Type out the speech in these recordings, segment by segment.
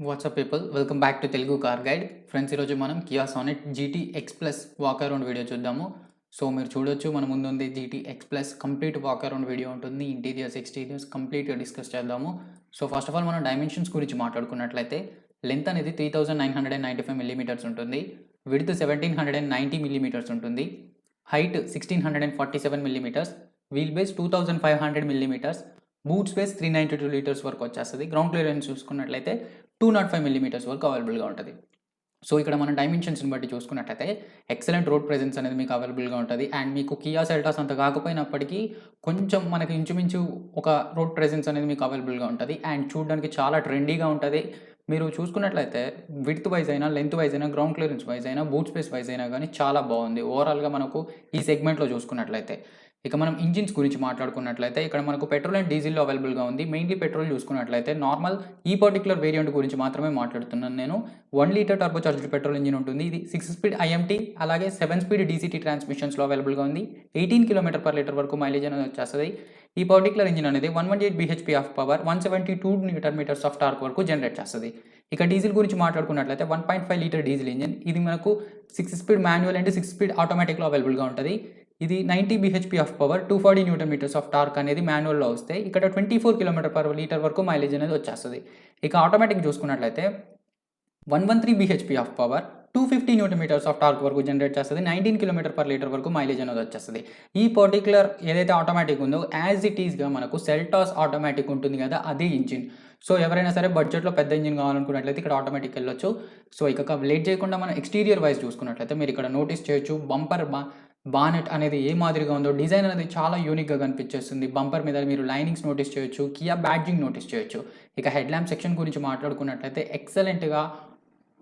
WhatsApp people welcome back to Telugu car guide friends. ఈరోజు మనం Kia Sonet GT X plus walk around video చూద్దాము. So మీరు చూడొచ్చు మన ముందు ఉంది GT X plus complete walk around video ఉంటుంది. ఇంటీరియర్స్ ఎక్స్టీరియర్స్ కంప్లీట్గా డిస్కస్ చేద్దాము. సో ఫస్ట్ ఆఫ్ ఆల్ మనం డైమెన్షన్స్ గురించి మాట్లాడుకున్నట్లయితే లెంత్ అనేది 3995 మిల్లీమీటర్స్ ఉంటుంది, విడ్త్ 1790 మిల్లీమీటర్స్ ఉంటుంది, height 1647 millimetres, wheel base 2500 millimetres, boot space 392 litres వరకు వచ్చేస్తుంది. గ్రౌండ్ క్లియరెన్స్ చూసుకున్నట్లయితే 205 మిల్లీమీటర్స్ వరకు అవైలబుల్గా ఉంటుంది. సో ఇక్కడ మనం డైమెన్షన్స్ని బట్టి చూసుకున్నట్లయితే ఎక్సలెంట్ రోడ్ ప్రెజెన్స్ అనేది మీకు అవైలబుల్గా ఉంటుంది. అండ్ మీకు కియా సెల్టాస్ అంత కాకపోయినప్పటికీ కొంచెం మనకి ఇంచుమించు ఒక రోడ్ ప్రెజెన్స్ అనేది మీకు అవైలబుల్గా ఉంటుంది. అండ్ చూడడానికి చాలా ట్రెండీగా ఉంటుంది. మీరు చూసుకున్నట్లయితే విడ్త్ వైజ్ అయినా, లెంత్ వైజ్ అయినా, గ్రౌండ్ క్లియరెన్స్ వైజ్ అయినా, బూట్ స్పేస్ వైజ్ అయినా కానీ చాలా బాగుంది ఓవరాల్గా మనకు ఈ సెగ్మెంట్లో చూసుకున్నట్లయితే. ఇక మనం ఇంజిన్స్ గురించి మాట్లాడుకున్నట్లయితే ఇక్కడ మనకు పెట్రోల్ అండ్ డీజిల్లో అవైలబుల్గా ఉంది. మెయిన్లీ పెట్రోల్ చూసుకున్నట్లయితే నార్మల్ ఈ పర్టికులర్ వేరియంట్ గురించి మాత్రమే మాట్లాడుతున్నాను నేను. 1 litre turbo charged petrol engine ఉంటుంది. ఇది 6 స్పీడ్ ఐఎంటీ అలాగే 7 స్పీడ్ డీసీటీ ట్రాన్స్మిషన్స్లో అవైలబుల్గా ఉంది. 18 km/లీటర్ వరకు మైలేజ్ అనేది వచ్చేస్తుంది. ఈ పర్టికులర్ ఇంజిన్ అనేది 118 bhp of power, 172 Nm of torque వరకు జనరేట్ చేస్తుంది. ఇక డీజిల్ గురించి మాట్లాడుకున్నట్లయితే 1.5 లీటర్ డీజిల్ ఇంజిన్. ఇది మనకు 6 స్పీడ్ మాన్యువల్ అండ్ 6 స్పీడ్ ఆటోమేటిక్లో అవైలబుల్గా ఉంటుంది. ఇది 90 bhp of power, 240 Nm of torque అనేది మాన్యువల్లో వస్తాయి. ఇక్కడ 24 km/లీటర్ వరకు మైలేజ్ అనేది వచ్చేస్తుంది. ఇక ఆటోమేటిక్ చూసుకున్నట్లయితే 113 bhp of power, 250 Nm of torque వరకు జనరేట్ చేస్తుంది. 19 km/లీటర్ వరకు మైలేజ్ అనేది వచ్చేస్తుంది. ఈ పర్టికులర్ ఏదైతే ఆటోమేటిక్ ఉందో యాజ్ ఇట్ ఈస్గా మనకు సెల్టాస్ ఆటోమేటిక్ ఉంటుంది కదా, అదే ఇంజిన్. సో ఎవరైనా సరే బడ్జెట్లో పెద్ద ఇంజిన్ కావాలనుకున్నట్లయితే ఇక్కడ ఆటోమేటిక్ వెళ్ళొచ్చు. సో ఇక లేట్ చేయకుండా మనం ఎక్స్టీరియర్ వైజ్ చూసుకున్నట్లయితే మీరు ఇక్కడ నోటీస్ చేయొచ్చు బంపర్ బానెట్ అనేది ఏ మాదిరిగా ఉందో. డిజైన్ అనేది చాలా యూనిక్గా కనిపించేస్తుంది. బంపర్ మీద మీరు లైనింగ్స్ నోటీస్ చేయొచ్చు, కియా బ్యాడ్జింగ్ నోటీస్ చేయొచ్చు. ఇక హెడ్ ల్యాంప్ సెక్షన్ గురించి మాట్లాడుకున్నట్లయితే ఎక్సలెంట్గా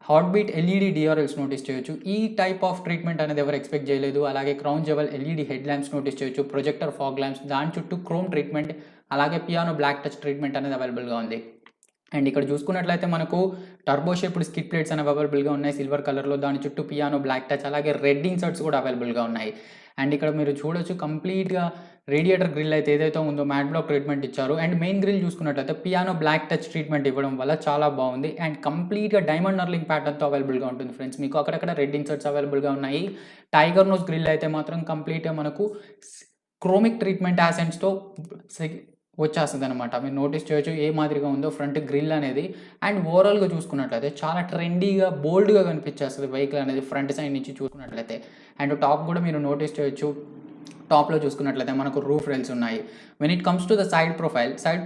hot beat LED DRLs notice చేయొచ్చు. ఈ టైప్ ఆఫ్ ట్రీట్మెంట్ అనేది ఎవరు ఎక్స్పెక్ట్ చేయలేదు. అలాగే crown jewel LED head lamps notice చేయొచ్చు, ప్రొజెక్టర్ ఫాగ్ ల్యాంప్స్, దాని చుట్టూ క్రోమ్ ట్రీట్మెంట్, అలాగే పియానో బ్లాక్ టచ్ ట్రీట్మెంట్ అనేది అవైలబుల్గా ఉంది. అండ్ ఇక్కడ చూసుకున్నట్లయితే మనకు టర్బో షేప్డ్ స్కిడ్ ప్లేట్స్ అనేవి అవైలబుల్గా ఉన్నాయి సిల్వర్ కలర్లో. దాని చుట్టూ పియానో బ్లాక్ టచ్ అలాగే రెడ్ ఇన్సర్ట్స్ కూడా అవైలబుల్గా ఉన్నాయి. అండ్ ఇక్కడ మీరు చూడొచ్చు కంప్లీట్గా రేడియేటర్ గ్రిల్ అయితే ఏదైతే ఉందో మ్యాట్ బ్లాక్ ట్రీట్మెంట్ ఇచ్చారు. అండ్ మెయిన్ గ్రిల్ చూసుకున్నట్లయితే పియానో బ్లాక్ టచ్ ట్రీట్మెంట్ ఇవ్వడం వల్ల చాలా బాగుంది. అండ్ కంప్లీట్గా డైమండ్ నర్లింగ్ ప్యాటర్న్తో అవైలబుల్గా ఉంటుంది ఫ్రెండ్స్. మీకు అక్కడక్కడ రెడ్ ఇన్సర్ట్స్ అవైలబుల్గా ఉన్నాయి. టైగర్ నోస్ గ్రిల్ అయితే మాత్రం కంప్లీట్గా మనకు క్రోమిక్ ట్రీట్మెంట్ యాసెంట్స్తో వచ్చేస్తుంది అనమాట. మీరు నోటీస్ చేయొచ్చు ఏ మాదిరిగా ఉందో ఫ్రంట్ గ్రిల్ అనేది. అండ్ ఓవరాల్గా చూసుకున్నట్లయితే చాలా ట్రెండీగా బోల్డ్గా కనిపించేస్తుంది వెహికల్ అనేది ఫ్రంట్ సైడ్ నుంచి చూసుకున్నట్లయితే. అండ్ టాప్ కూడా మీరు నోటీస్ చేయొచ్చు. టాప్లో చూసుకున్నట్లయితే మనకు రూఫ్ రైల్స్ ఉన్నాయి. When it comes to the side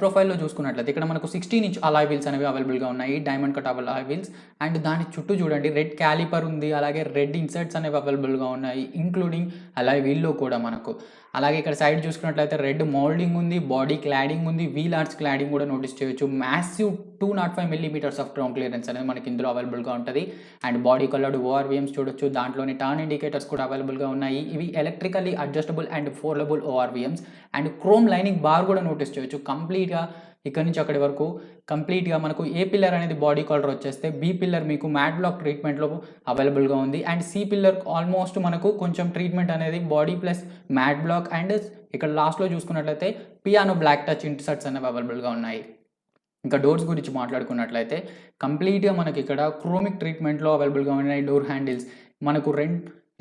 ప్రొఫైల్లో చూసుకున్నట్లయితే ఇక్కడ మనకు 16 ఇంచ్ అలాయ్ వీల్స్ అనేవి అవైలబుల్గా ఉన్నాయి, diamond cut alloy wheels. And దాని చుట్టూ చూడండి రెడ్ క్యాలిపర్ ఉంది, అలాగే రెడ్ ఇన్సర్ట్స్ అనేవి అవైలబుల్గా ఉన్నాయి ఇంక్లూడింగ్ అలాయ్ వీల్లో కూడా మనకు. అలాగే ఇక్కడ సైడ్ చూసుకున్నట్లయితే రెడ్ మోల్డింగ్ ఉంది, బాడీ క్లాడింగ్ ఉంది, వీల్ ఆర్చ్ క్లాడింగ్ కూడా నోటీస్ చేయొచ్చు. Massive 205 millimetres of ground clearance అనేది మనకి ఇందులో అవైలబుల్గా ఉంటుంది. అండ్ బాడీ కలర్డ్ ఓఆర్వీఎమ్స్ చూడొచ్చు. దాంట్లోని టర్న్ ఇండికేటర్స్ కూడా అవైలబుల్గా ఉన్నాయి. ఇవి electrically adjustable and foldable ORVMs. And chrome lining bar కూడా నోటీస్ చేయొచ్చు. కంప్లీట్గా ఇక్కడ నుంచి అక్కడి వరకు కంప్లీట్గా మనకు ఏ పిల్లర్ అనేది బాడీ కలర్ వచ్చేస్తే బి పిల్లర్ మీకు మ్యాట్ బ్లాక్ ట్రీట్మెంట్లో అవైలబుల్గా ఉంది. అండ్ సి పిల్లర్ ఆల్మోస్ట్ మనకు కొంచెం ట్రీట్మెంట్ అనేది body plus matte black. And ఇక్కడ లాస్ట్లో చూసుకున్నట్లయితే పియానో బ్లాక్ టచ్ ఇన్సర్ట్స్ అనేవి అవైలబుల్గా ఉన్నాయి. ఇంకా డోర్స్ గురించి మాట్లాడుకున్నట్లయితే కంప్లీట్గా మనకి ఇక్కడ క్రోమిక్ ట్రీట్మెంట్లో అవైలబుల్గా ఉన్నాయి. డోర్ హ్యాండిల్స్ మనకు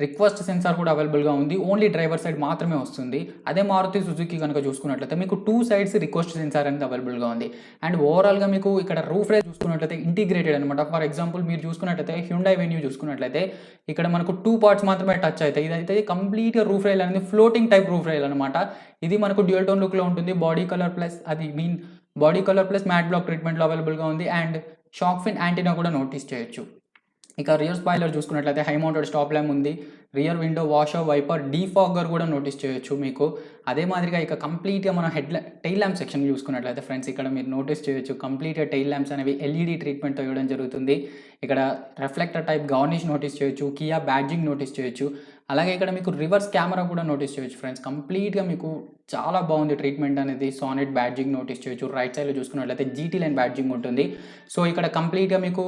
రిక్వెస్ట్ సెన్సార్ కూడా అవైలబుల్గా ఉంది. ఓన్లీ డ్రైవర్ సైడ్ మాత్రమే వస్తుంది. అదే మారుతి సుజుకి కనుక చూసుకున్నట్లయితే మీకు 2 సైడ్స్ రిక్వెస్ట్ సెన్సార్ అనేది అవైలబుల్గా ఉంది. అండ్ ఓవరాల్గా మీకు ఇక్కడ రూఫ్ రైల్ చూసుకున్నట్లయితే ఇంటిగ్రేటెడ్ అనమాట. ఫర్ ఎగ్జాంపుల్ మీరు చూసుకున్నట్లయితే హ్యుండై వెన్యూ చూసుకున్నట్లయితే ఇక్కడ మనకు 2 పార్ట్స్ మాత్రమే టచ్ అవుతాయి. ఇదైతే కంప్లీట్గా రూఫ్ రైల్ అనేది ఫ్లోటింగ్ టైప్ రూఫ్ రైల్ అనమాట. ఇది మనకు డ్యూయల్ టోన్ లుక్లో ఉంటుంది. Body colour plus matte black ట్రీట్మెంట్లో అవైలబుల్గా ఉంది. అండ్ షాక్ ఫిన్ యాంటీనా కూడా నోటీస్ చేయొచ్చు. ఇక రియర్ స్పాయిలర్ చూసుకున్నట్లయితే హై మౌంటెడ్ స్టాప్ ల్యాంప్ ఉంది. Rear window washer wiper defogger కూడా నోటీస్ చేయొచ్చు మీకు. అదే మాదిరిగా ఇక కంప్లీట్గా మనం టైల్ ల్యాంప్ సెక్షన్ చూసుకున్నట్లయితే ఫ్రెండ్స్ ఇక్కడ మీరు నోటీస్ చేయొచ్చు కంప్లీట్గా టైల్ ల్యాంప్స్ అనేవి ఎల్ఈడి ట్రీట్మెంట్తో ఇవ్వడం జరుగుతుంది. ఇక్కడ రిఫ్లెక్టర్ టైప్ గార్నిష్ నోటీస్ చేయొచ్చు, కియా బ్యాడ్జింగ్ నోటీస్ చేయొచ్చు. అలాగే ఇక్కడ మీకు రివర్స్ కెమెరా కూడా నోటీస్ చేయొచ్చు ఫ్రెండ్స్. కంప్లీట్గా మీకు చాలా బాగుంది ట్రీట్మెంట్ అనేది. సానెట్ బ్యాడ్జింగ్ నోటీస్ చేయొచ్చు. రైట్ సైడ్లో చూసుకున్నట్లయితే జీటీ లైన్ బ్యాడ్జింగ్ ఉంటుంది. సో ఇక్కడ కంప్లీట్గా మీకు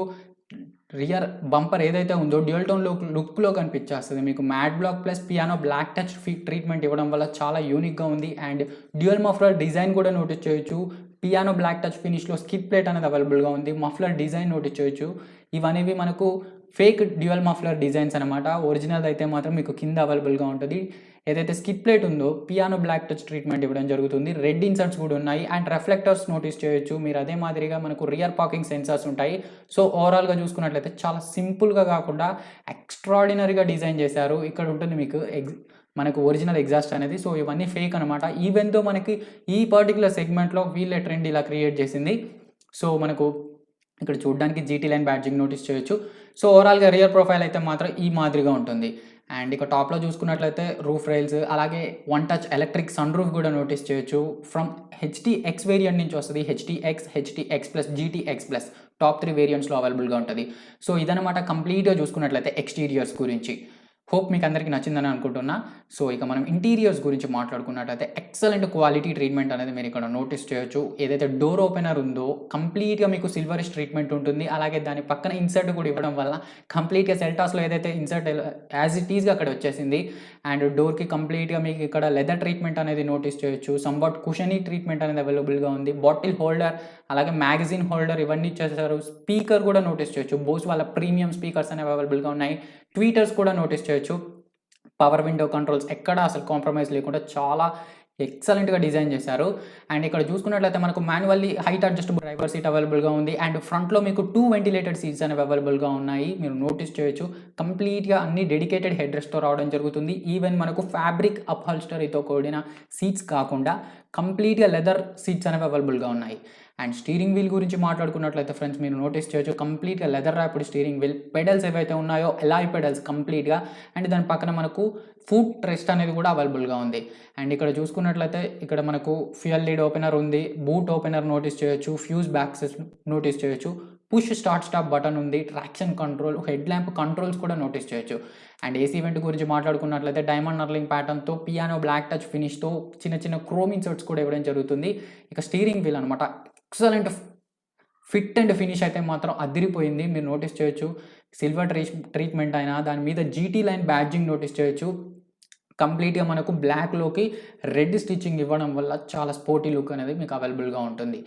రియర్ బంపర్ ఏదైతే ఉందో డ్యూయల్ టోన్ లుక్లో కనిపించేస్తుంది మీకు. Matte black plus piano black touch treatment ఇవ్వడం వల్ల చాలా యూనిక్గా ఉంది. అండ్ డ్యూయల్ మఫ్లర్ డిజైన్ కూడా నోటీస్ చేయొచ్చు. పియానో బ్లాక్ టచ్ ఫినిష్లో స్కిడ్ ప్లేట్ అనేది అవైలబుల్గా ఉంది. మఫ్లర్ డిజైన్ నోటీస్ చేయొచ్చు. ఇవనేవి మనకు ఫేక్ డ్యూయల్ మఫ్లర్ డిజైన్స్ అనమాట. ఒరిజినల్ అయితే మాత్రం మీకు కింద అవైలబుల్గా ఉంటుంది. ఏదైతే స్కిడ్ ప్లేట్ ఉందో పియానో బ్లాక్ టచ్ ట్రీట్మెంట్ ఇవ్వడం జరుగుతుంది. రెడ్ ఇన్సర్ట్స్ కూడా ఉన్నాయి అండ్ రిఫ్లెక్టర్స్ నోటీస్ చేయొచ్చు మీరు. అదే మాదిరిగా మనకు రియర్ పార్కింగ్ సెన్సార్స్ ఉంటాయి. సో ఓవరాల్గా చూసుకున్నట్లయితే చాలా సింపుల్గా కాకుండా ఎక్స్ట్రాడినరీగా డిజైన్ చేశారు. ఇక్కడ ఉంటుంది మీకు మనకు ఒరిజినల్ ఎగ్జాస్ట్ అనేది. సో ఇవన్నీ ఫేక్ అనమాట. ఈవెన్ దో మనకి ఈ పర్టికులర్ సెగ్మెంట్లో వీళ్ళే ట్రెండ్ ఇలా క్రియేట్ చేసింది. సో మనకు ఇక్కడ చూడడానికి జీటీ లైన్ బ్యాడ్జింగ్ నోటీస్ చేయొచ్చు. సో ఓవరాల్గా రియర్ ప్రొఫైల్ అయితే మాత్రం ఈ మాదిరిగా ఉంటుంది. అండ్ ఇక టాప్లో చూసుకున్నట్లయితే రూఫ్ రైల్స్ అలాగే one touch electric sunroof కూడా నోటీస్ చేయొచ్చు. ఫ్రమ్ HTX వేరియంట్ నుంచి వస్తుంది. HTX plus GTX plus top 3 వేరియంట్స్లో అవైలబుల్గా ఉంటుంది. సో ఇదనమాట కంప్లీట్గా చూసుకున్నట్లయితే ఎక్స్టీరియర్స్ గురించి. హోప్ మీకు అందరికీ నచ్చిందని అనుకుంటున్నా. సో ఇక మనం ఇంటీరియర్స్ గురించి మాట్లాడుకున్నట్లయితే ఎక్సలెంట్ క్వాలిటీ ట్రీట్మెంట్ అనేది మీరు ఇక్కడ నోటీస్ చేయొచ్చు. ఏదైతే డోర్ ఓపెనర్ ఉందో కంప్లీట్గా మీకు సిల్వరిష్ ట్రీట్మెంట్ ఉంటుంది. అలాగే దాని పక్కన ఇన్సర్ట్ కూడా ఇవ్వడం వల్ల కంప్లీట్గా సెల్టాస్లో ఏదైతే ఇన్సర్ట్ యాజ్ ఇట్ ఈస్గా అక్కడ వచ్చేసింది. అండ్ డోర్కి కంప్లీట్గా మీకు ఇక్కడ లెదర్ ట్రీట్మెంట్ అనేది నోటీస్ చేయొచ్చు. సంబట్ కుషనీ ట్రీట్మెంట్ అనేది అవైలబుల్గా ఉంది. బాటిల్ హోల్డర్ అలాగే మ్యాగజైన్ హోల్డర్ ఇవన్నీ ఇచ్చేసారు. స్పీకర్ కూడా నోటీస్ చేయొచ్చు. బోస్ వాళ్ళ ప్రీమియం స్పీకర్స్ అనేవి అవైలబుల్గా ఉన్నాయి. ట్వీటర్స్ కూడా నోటీస్ చేయొచ్చు. పవర్ విండో కంట్రోల్స్ ఎక్కడ అసలు కాంప్రమైజ్ లేకుండా చాలా ఎక్సలెంట్గా డిజైన్ చేశారు. అండ్ ఇక్కడ చూసుకున్నట్లయితే మనకు manually height adjustable driver seat అవైలబుల్గా ఉంది. అండ్ ఫ్రంట్లో మీకు 2 వెంటిలేటెడ్ సీట్స్ అనేవి అవైలబుల్గా ఉన్నాయి. మీరు నోటీస్ చేయొచ్చు. కంప్లీట్గా అన్ని డెడికేటెడ్ హెడ్ రెస్ట్తో రావడం జరుగుతుంది. ఈవెన్ మనకు ఫ్యాబ్రిక్ అప్హాల్స్టరీతో కూడిన సీట్స్ కాకుండా కంప్లీట్గా లెదర్ సీట్స్ అనేవి అవైలబుల్గా ఉన్నాయి. అండ్ స్టీరింగ్ వీల్ గురించి మాట్లాడుకున్నట్లయితే ఫ్రెండ్స్ మీరు నోటీస్ చేయొచ్చు. కంప్లీట్గా leather wrapped steering wheel. Pedals ఏవైతే ఉన్నాయో ఎలాయ్ పెడల్స్ కంప్లీట్గా. అండ్ దాని పక్కన మనకు ఫుట్ రెస్ట్ అనేది కూడా అవైలబుల్గా ఉంది. అండ్ ఇక్కడ చూసుకున్నట్లయితే ఇక్కడ మనకు ఫ్యూయల్ లీడ్ ఓపెనర్ ఉంది. బూట్ ఓపెనర్ నోటీస్ చేయొచ్చు. ఫ్యూజ్ బ్యాక్సెస్ నోటీస్ చేయొచ్చు. పుష్ స్టార్ట్ స్టాప్ బటన్ ఉంది. Traction control, head lamp controls కూడా నోటీస్ చేయొచ్చు. అండ్ ఏసీ వెంట్ గురించి మాట్లాడుకున్నట్లయితే డైమండ్ నర్లింగ్ ప్యాటర్న్తో పియానో బ్లాక్ టచ్ ఫినిష్తో చిన్న చిన్న క్రోమ్ ఇన్సర్ట్స్ కూడా ఇవ్వడం జరుగుతుంది. ఇక స్టీరింగ్ వీల్ అనమాట ఎక్సలెంట్ ఫిట్ అండ్ ఫినిష్ అయితే మాత్రం అదిరిపోయింది. మీరు నోటీస్ చేయొచ్చు. సిల్వర్ ట్రీట్మెంట్ అయినా దాని మీద జీటీ లైన్ బ్యాడ్జింగ్ నోటీస్ చేయొచ్చు. కంప్లీట్గా మనకు బ్లాక్లోకి రెడ్ స్టిచ్చింగ్ ఇవ్వడం వల్ల చాలా స్పోర్టీ లుక్ అనేది మీకు అవైలబుల్గా ఉంటుంది.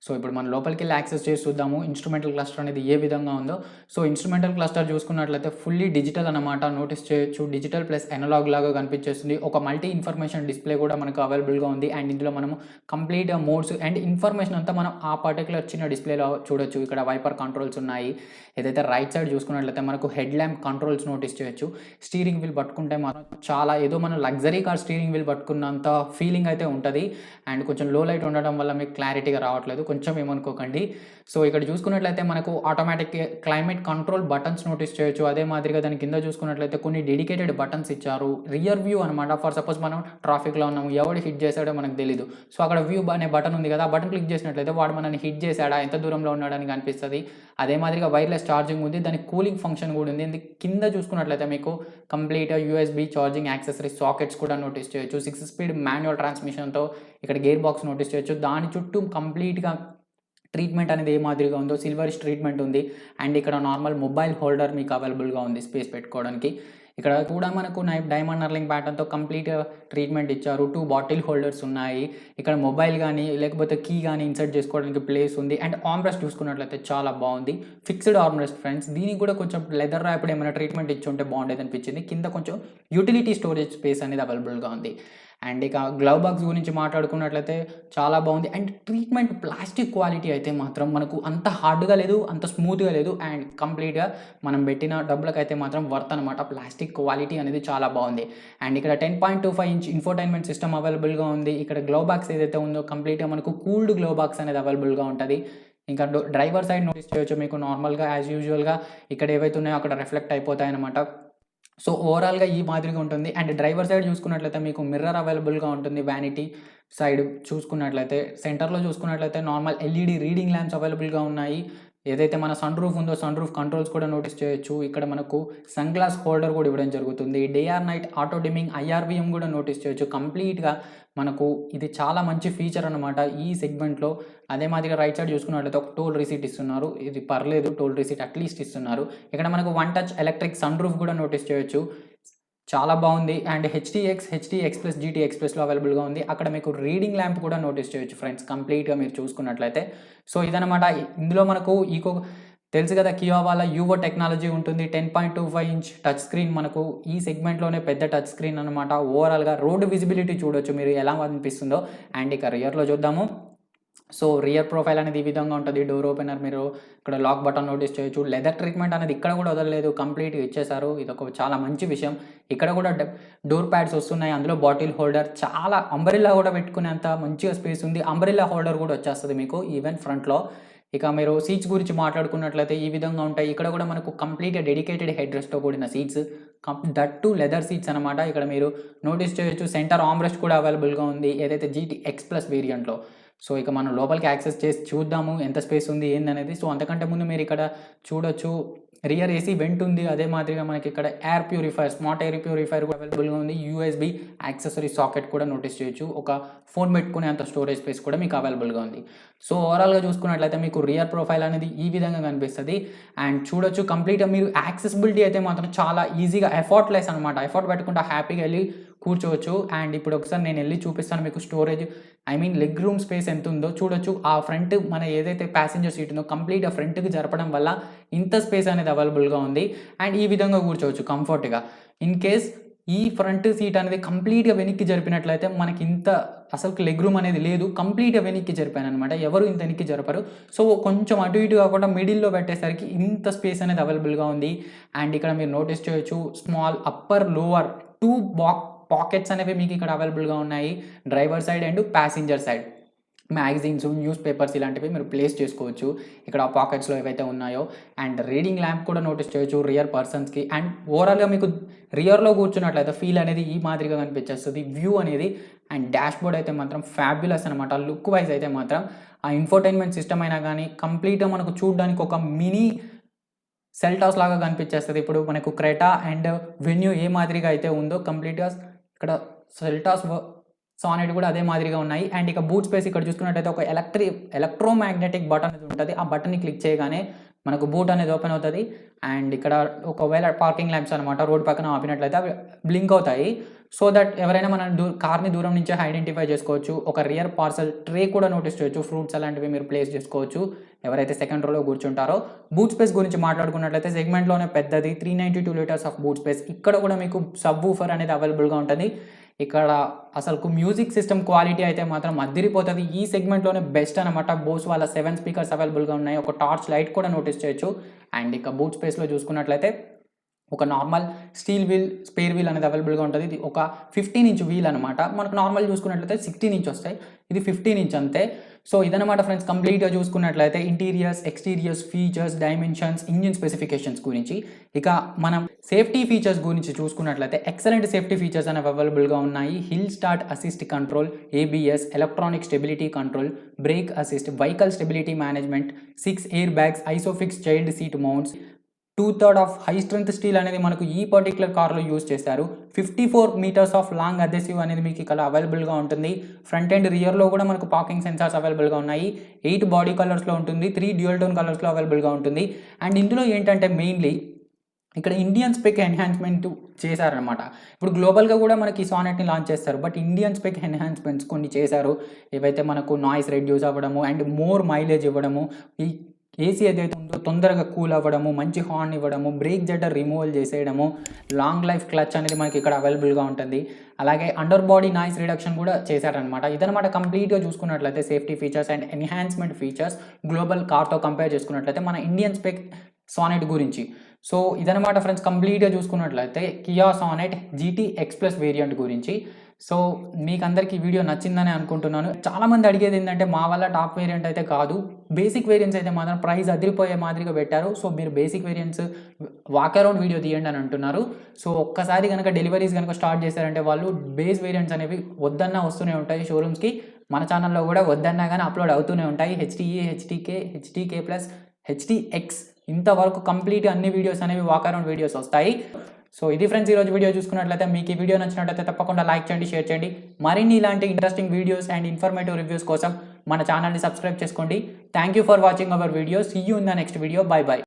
సో ఇప్పుడు మనం లోపలికి వెళ్ళి యాక్సెస్ చేసి చూద్దాము ఇన్స్ట్రుమెంటల్ క్లస్టర్ అనేది ఏ విధంగా ఉందో. సో ఇన్స్ట్రుమెంటల్ క్లస్టర్ చూసుకున్నట్లయితే ఫుల్లీ డిజిటల్ అనమాట. నోటీస్ చేయొచ్చు. డిజిటల్ ప్లస్ ఎనలాగ్ లాగా కనిపించేస్తుంది. ఒక మల్టీ ఇన్ఫర్మేషన్ డిస్ప్లే కూడా మనకు అవైలబుల్గా ఉంది. అండ్ ఇందులో మనము కంప్లీట్గా మోడ్స్ అండ్ ఇన్ఫర్మేషన్ అంతా మనం ఆ పర్టికులర్ చిన్న డిస్ప్లేలో చూడొచ్చు. ఇక్కడ వైపర్ కంట్రోల్స్ ఉన్నాయి. ఏదైతే రైట్ సైడ్ చూసుకున్నట్లయితే మనకు హెడ్ ల్యాంప్ కంట్రోల్స్ నోటీస్ చేయొచ్చు. స్టీరింగ్ వీల్ పట్టుకుంటే మాత్రం చాలా ఏదో మనం లగ్జరీ కార్ స్టీరింగ్ వీల్ పట్టుకున్నంత ఫీలింగ్ అయితే ఉంటుంది. అండ్ కొంచెం లో లైట్ ఉండడం వల్ల మీకు క్లారిటీగా రావట్లేదు, కొంచెం ఏమనుకోకండి. సో ఇక్కడ చూసుకున్నట్లయితే మనకు automatic climate control buttons notice చేయొచ్చు. అదే మాదిరిగా దాని కింద చూసుకున్నట్లయితే కొన్ని డెడికేటెడ్ బటన్స్ ఇచ్చారు. రియర్ వ్యూ అనమాట. ఫర్ సపోజ్ మనం ట్రాఫిక్లో ఉన్నాము, ఎవడు హిట్ చేశాడో మనకు తెలియదు. సో అక్కడ వ్యూ అనే బటన్ ఉంది కదా, ఆ బటన్ క్లిక్ చేసినట్లయితే వాడు మనల్ని హిట్ చేశాడా, ఎంత దూరంలో ఉన్నాడని కనిపిస్తుంది. అదే మాదిరిగా వైర్లెస్ ఛార్జింగ్ ఉంది. దానికి కూలింగ్ ఫంక్షన్ కూడా ఉంది. కింద చూసుకున్నట్లయితే మీకు complete USB charging accessory sockets కూడా నోటీస్ చేయొచ్చు. 6 స్పీడ్ మాన్యువల్ ట్రాన్స్మిషన్తో ఇక్కడ గేర్ బాక్స్ నోటీస్ చేయొచ్చు. దాని చుట్టూ కంప్లీట్గా ట్రీట్మెంట్ అనేది ఏ మాదిరిగా ఉందో సిల్వరిష్ ట్రీట్మెంట్ ఉంది. అండ్ ఇక్కడ నార్మల్ మొబైల్ హోల్డర్ మీకు అవైలబుల్గా ఉంది స్పేస్ పెట్టుకోవడానికి. ఇక్కడ కూడా మనకు డైమండ్ నర్లింగ్ ప్యాటర్న్తో కంప్లీట్ ట్రీట్మెంట్ ఇచ్చారు. 2 బాటిల్ హోల్డర్స్ ఉన్నాయి. ఇక్కడ మొబైల్ కానీ లేకపోతే కీ కానీ ఇన్సర్ట్ చేసుకోవడానికి ప్లేస్ ఉంది. అండ్ ఆర్మ్ రెస్ట్ చూసుకున్నట్లయితే చాలా బాగుంది. Fixed arm rest friends. దీనికి కూడా కొంచెం లెదర్ ర్యాప్డ్ ఏమైనా ట్రీట్మెంట్ ఇచ్చి ఉంటే బాగుండేది అనిపించింది. కింద కొంచెం యూటిలిటీ స్టోరేజ్ స్పేస్ అనేది అవైలబుల్గా ఉంది. అండ్ ఇక గ్లవ్ బాక్స్ గురించి మాట్లాడుకున్నట్లయితే చాలా బాగుంది. అండ్ ట్రీట్మెంట్ ప్లాస్టిక్ క్వాలిటీ అయితే మాత్రం మనకు అంత హార్డ్గా లేదు, అంత స్మూత్గా లేదు. అండ్ కంప్లీట్గా మనం పెట్టిన డబ్బులకు అయితే మాత్రం వర్త్ అనమాట. ప్లాస్టిక్ క్వాలిటీ అనేది చాలా బాగుంది. అండ్ ఇక్కడ 10.25 ఇంచ్ ఇన్ఫోటైన్మెంట్ సిస్టమ్ అవైలబుల్గా ఉంది. ఇక్కడ గ్లవ్ బాక్స్ ఏదైతే ఉందో కంప్లీట్గా మనకు కూల్డ్ గ్లవ్ బాక్స్ అనేది అవైలబుల్గా ఉంటుంది. ఇంకా డ్రైవర్ సైడ్ నోటీస్ చేయొచ్చు. మీకు నార్మల్గా యాజ్ యూజువల్గా ఇక్కడ ఏవైతే ఉన్నాయో అక్కడ రిఫ్లెక్ట్ అయిపోతాయి అనమాట. సో ఓవరాల్గా ఈ మాదిరిగా ఉంటుంది. అండ్ డ్రైవర్ సైడ్ చూసుకున్నట్లయితే మీకు మిర్రర్ అవైలబుల్గా ఉంటుంది. వ్యానిటీ సైడ్ చూసుకున్నట్లయితే సెంటర్లో చూసుకున్నట్లయితే నార్మల్ LED రీడింగ్ ల్యాంప్స్ అవైలబుల్గా ఉన్నాయి. ఏదైతే మన సన్ రూఫ్ ఉందో సన్ రూఫ్ కంట్రోల్స్ కూడా నోటీస్ చేయొచ్చు. ఇక్కడ మనకు సన్ గ్లాస్ హోల్డర్ కూడా ఇవ్వడం జరుగుతుంది. Day or night auto dimming IRVM కూడా నోటీస్ చేయొచ్చు. కంప్లీట్గా మనకు ఇది చాలా మంచి ఫీచర్ అనమాట ఈ సెగ్మెంట్లో. అదే మాదిరిగా రైట్ సైడ్ చూసుకున్నట్లయితే ఒక టోల్ రిసీట్ ఇస్తున్నారు. ఇది పర్లేదు, టోల్ రిసీట్ అట్లీస్ట్ ఇస్తున్నారు. ఇక్కడ మనకు 1 టచ్ ఎలక్ట్రిక్ సన్ రూఫ్ కూడా నోటీస్ చేయొచ్చు. చాలా బాగుంది. అండ్ హెచ్‌డీ ఎక్స్ జీటీ ఎక్స్‌ప్లస్‌లో అవైలబుల్‌గా ఉంది. అక్కడ మీకు రీడింగ్ ల్యాంప్ కూడా నోటీస్ చేయొచ్చు ఫ్రెండ్స్ కంప్లీట్‌గా మీరు చూసుకున్నట్లయితే. సో ఇదనమాట. ఇందులో మనకు తెలుసు కదా, కియా వాళ్ళ యూవో టెక్నాలజీ ఉంటుంది. 10.25 ఇంచ్ టచ్ స్క్రీన్ మనకు ఈ సెగ్మెంట్‌లోనే పెద్ద టచ్ స్క్రీన్ అనమాట. ఓవరాల్‌గా రోడ్ విజిబిలిటీ చూడొచ్చు మీరు ఎలా అనిపిస్తుందో. అండ్ ఇక రియర్‌లో చూద్దాము. సో రియర్ ప్రొఫైల్ అనేది ఈ విధంగా ఉంటుంది. డోర్ ఓపెనర్ మీరు ఇక్కడ లాక్ బటన్ నోటీస్ చేయొచ్చు. లెదర్ ట్రీట్మెంట్ అనేది ఇక్కడ కూడా వదలలేదు, కంప్లీట్‌గా ఇచ్చేశారు. ఇదొక చాలా మంచి విషయం. ఇక్కడ కూడా డోర్ ప్యాడ్స్ వస్తున్నాయి. అందులో బాటిల్ హోల్డర్, చాలా అంబ్రెల్లా కూడా పెట్టుకునేంత మంచిగా స్పేస్ ఉంది. అంబ్రెల్లా హోల్డర్ కూడా వచ్చేస్తుంది మీకు ఈవెన్ ఫ్రంట్‌లో. ఇక మీరు సీట్స్ గురించి మాట్లాడుకున్నట్లయితే ఈ విధంగా ఉంటాయి. ఇక్కడ కూడా మనకు కంప్లీట్‌గా డెడికేటెడ్ హెడ్ రెస్ట్‌తో కూడిన seats, that to leather seats అనమాట. ఇక్కడ మీరు నోటీస్ చేయొచ్చు. సెంటర్ ఆర్మ్ రెస్ట్ కూడా అవైలబుల్‌గా ఉంది ఏదైతే జీటీ ఎక్స్ ప్లస్ వేరియంట్‌లో. సో ఇక మనం లోపలికి యాక్సెస్ చేసి చూద్దాము ఎంత స్పేస్ ఉంది ఏందనేది. సో అంతకంటే ముందు మీరు ఇక్కడ చూడొచ్చు, రియర్ ఏసీ వెంట్ ఉంది. అదే మాదిరిగా మనకి ఇక్కడ air purifier, smart air purifier కూడా అవైలబుల్‌గా ఉంది. యూఎస్బీ యాక్సెసరీ సాకెట్ కూడా నోటీస్ చేయొచ్చు. ఒక ఫోన్ పెట్టుకునే అంత స్టోరేజ్ స్పేస్ కూడా మీకు అవైలబుల్‌గా ఉంది. సో ఓవరాల్‌గా చూసుకున్నట్లయితే మీకు రియర్ ప్రొఫైల్ అనేది ఈ విధంగా కనిపిస్తుంది. అండ్ చూడొచ్చు కంప్లీట్‌గా మీరు యాక్సెసిబిలిటీ అయితే మాత్రం చాలా ఈజీగా ఎఫర్ట్‌లెస్ అనమాట. ఎఫర్ట్ పెట్టకుండా హ్యాపీగా వెళ్ళి కూర్చోవచ్చు. అండ్ ఇప్పుడు ఒకసారి నేను వెళ్ళి చూపిస్తాను మీకు స్టోరేజ్, లెగ్ రూమ్ స్పేస్ ఎంత ఉందో చూడొచ్చు. ఆ ఫ్రంట్ మన ఏదైతే ప్యాసింజర్ సీట్ ఉందో కంప్లీట్‌గా ఫ్రంట్‌కి జరపడం వల్ల ఇంత స్పేస్ అనేది అవైలబుల్‌గా ఉంది. అండ్ ఈ విధంగా కూర్చోవచ్చు కంఫర్ట్‌గా. ఇన్ కేస్ ఈ ఫ్రంట్ సీట్ అనేది కంప్లీట్‌గా వెనక్కి జరిపినట్లయితే మనకి ఇంత అసలు లెగ్ రూమ్ అనేది లేదు. కంప్లీట్‌గా వెనక్కి జరిపాననమాట. ఎవరు ఇంత వెనక్కి జరపరు. సో కొంచెం అటు ఇటు కాకుండా మిడిల్‌లో పెట్టేసరికి ఇంత స్పేస్ అనేది అవైలబుల్‌గా ఉంది. అండ్ ఇక్కడ మీరు నోటీస్ చేయొచ్చు స్మాల్ అప్పర్ లోవర్ 2 పాకెట్స్ అనేవి మీకు ఇక్కడ అవైలబుల్‌గా ఉన్నాయి. Driver side and passenger side. Magazines, news papers ఇలాంటివి మీరు ప్లేస్ చేసుకోవచ్చు ఇక్కడ ఆ పాకెట్స్‌లో ఏవైతే ఉన్నాయో. అండ్ రీడింగ్ ల్యాంప్ కూడా నోటీస్ చేయొచ్చు రియర్ పర్సన్స్‌కి. అండ్ ఓవరాల్‌గా మీకు రియర్‌లో కూర్చున్నట్లయితే ఫీల్ అనేది ఈ మాదిరిగా కనిపించేస్తుంది వ్యూ అనేది. అండ్ డాష్ బోర్డ్ అయితే మాత్రం ఫ్యాబ్యులస్ అనమాట. లుక్ వైజ్ అయితే మాత్రం ఆ ఇన్ఫోటైన్మెంట్ సిస్టమ్ అయినా కానీ కంప్లీట్‌గా మనకు చూడడానికి ఒక మినీ సెల్టాస్ లాగా కనిపించేస్తుంది. ఇప్పుడు మనకు క్రెటా అండ్ వెన్యూ ఏ మాదిరిగా అయితే ఉందో కంప్లీట్‌గా ఇక్కడ సెల్టాస్ సానెట్ కూడా అదే మాదిరిగా ఉన్నాయి. అండ్ ఇక బూట్ స్పేస్ ఇక్కడ చూసుకున్నట్టయితే ఒక ఎలక్ట్రోమాగ్నెటిక్ బటన్ అనేది ఉంటుంది. ఆ బటన్ని క్లిక్ చేయగానే మనకు బూట్ అనేది ఓపెన్ అవుతుంది. అండ్ ఇక్కడ ఒకవేళ పార్కింగ్ ల్యాంప్స్ అనమాట రోడ్ పక్కన ఆపినట్లయితే అవి బ్లింక్ అవుతాయి. సో దట్ ఎవరైనా మన కార్ని దూరం నుంచే ఐడెంటిఫై చేసుకోవచ్చు. ఒక రియర్ పార్సల్ ట్రే కూడా నోటీస్ చేయొచ్చు. ఫ్రూట్స్ అలాంటివి మీరు ప్లేస్ చేసుకోవచ్చు ఎవరైతే సెకండ్ రోలో కూర్చుంటారో. బూట్ స్పేస్ గురించి మాట్లాడుకున్నట్లయితే సెగ్మెంట్లోనే పెద్దది 392 లీటర్స్ ఆఫ్ బూట్ స్పేస్. ఇక్కడ కూడా మీకు సబ్ వూఫర్ అనేది అవైలబుల్‌గా ఉంటుంది. ఇక్కడ అసలు మ్యూజిక్ సిస్టమ్ క్వాలిటీ అయితే మాత్రం అదిరిపోతుంది. ఈ సెగ్మెంట్‌లోనే బెస్ట్ అనమాట. బోస్ వాళ్ళ 7 స్పీకర్స్ అవైలబుల్‌గా ఉన్నాయి. ఒక టార్చ్ లైట్ కూడా నోటీస్ చేయొచ్చు. అండ్ ఇక బూట్ స్పేస్‌లో చూసుకున్నట్లయితే ఒక normal steel wheel, spare wheel అనేది అవైలబుల్‌గా ఉంటుంది. ఇది ఒక 15 ఇంచ్ వీల్ అనమాట. మనకు నార్మల్ చూసుకున్నట్లయితే 16 ఇంచ్ వస్తాయి. ఇది 15 ఇంచ్ అంతే. సో ఇదనమాట ఫ్రెండ్స్ కంప్లీట్‌గా చూసుకున్నట్లయితే interiors, exteriors, features, dimensions, engine specifications గురించి. ఇక మనం సేఫ్టీ ఫీచర్స్ గురించి చూసుకున్నట్లయితే ఎక్సలెంట్ సేఫ్టీ ఫీచర్స్ అనేవి అవైలబుల్‌గా ఉన్నాయి. Hill start assist control, ABS, electronic stability control, break assist, vehicle stability management, 6 air bags, Isofix child seat mounts, 2/3 of high strength steel అనేది మనకు ఈ పర్టికులర్ కార్లో యూజ్ చేశారు. 54 మీటర్స్ ఆఫ్ లాంగ్ అదెసివ్ అనేది మీకు ఇక్కడ అవైలబుల్‌గా ఉంటుంది. ఫ్రంట్ అండ్ రియర్లో కూడా మనకు పార్కింగ్ సెన్సార్స్ అవైలబుల్‌గా ఉన్నాయి. 8 బాడీ కలర్స్లో ఉంటుంది. 3 డ్యూయల్ టోన్ కలర్స్లో అవైలబుల్‌గా ఉంటుంది. అండ్ ఇందులో ఏంటంటే మెయిన్లీ ఇక్కడ ఇండియన్ స్పెక్ ఎన్హాన్స్మెంట్ చేశారనమాట. ఇప్పుడు గ్లోబల్‌గా కూడా మనకి సానెట్‌ని లాంచ్ చేస్తారు. బట్ ఇండియన్ స్పెక్ ఎన్హాన్స్మెంట్స్ కొన్ని చేశారు. ఏవైతే మనకు నాయిస్ రెడ్యూస్ అవ్వడము అండ్ మోర్ మైలేజ్ ఇవ్వడము, ఈ ఏసీ ఏదైతే ఉందో తొందరగా కూల్ అవ్వడము, మంచి హార్న్ ఇవ్వడము, బ్రేక్ జెటర్ రిమూవల్ చేసేయడము, లాంగ్ లైఫ్ క్లచ్ అనేది మనకి ఇక్కడ అవైలబుల్‌గా ఉంటుంది. అలాగే అండర్ బాడీ నాయిస్ రిడక్షన్ కూడా చేశారనమాట. ఇదనమాట కంప్లీట్‌గా చూసుకున్నట్లయితే safety features and enhancement features global కార్తో కంపేర్ చేసుకున్నట్లయితే మన ఇండియన్ స్పెక్ సానెట్ గురించి. సో ఇదనమాట ఫ్రెండ్స్ కంప్లీట్‌గా చూసుకున్నట్లయితే Kia Sonet GT X plus variant గురించి. సో మీకు అందరికీ వీడియో నచ్చిందని అనుకుంటున్నాను. చాలామంది అడిగేది ఏంటంటే మా వల్ల టాప్ వేరియంట్ అయితే కాదు, బేసిక్ వేరియంట్స్ అయితే మాత్రం ప్రైస్ అదిరిపోయే మాదిరిగా పెట్టారు. సో మీరు basic variants walk around video తీయండి అని అంటున్నారు. సో ఒక్కసారి కనుక డెలివరీస్ కనుక స్టార్ట్ చేశారంటే వాళ్ళు బేస్ వేరియంట్స్ అనేవి వద్దన్నా వస్తూనే ఉంటాయి షోరూమ్స్కి. మన ఛానల్లో కూడా వద్దన్నా కానీ అప్లోడ్ అవుతూనే ఉంటాయి. హెచ్టీఏ, హెచ్టీకే ప్లస్, హెచ్టీఎక్స్ ఇంతవరకు కంప్లీట్ అన్ని వీడియోస్ అనేవి వాక్ అరౌండ్ వీడియోస్ వస్తాయి. సో ఇది ఫ్రెండ్స్ ఈరోజు వీడియో చూసుకున్నట్లయితే మీకు ఈ వీడియో నచ్చినట్లయితే తప్పకుండా లైక్ చేయండి, షేర్ చేయండి. మరిన్ని ఇలాంటి interesting videos and informative reviews కోసం మన ఛానల్ని సబ్స్క్రైబ్ చేసుకోండి. Thank you for watching our video. See you in the next video. Bye by.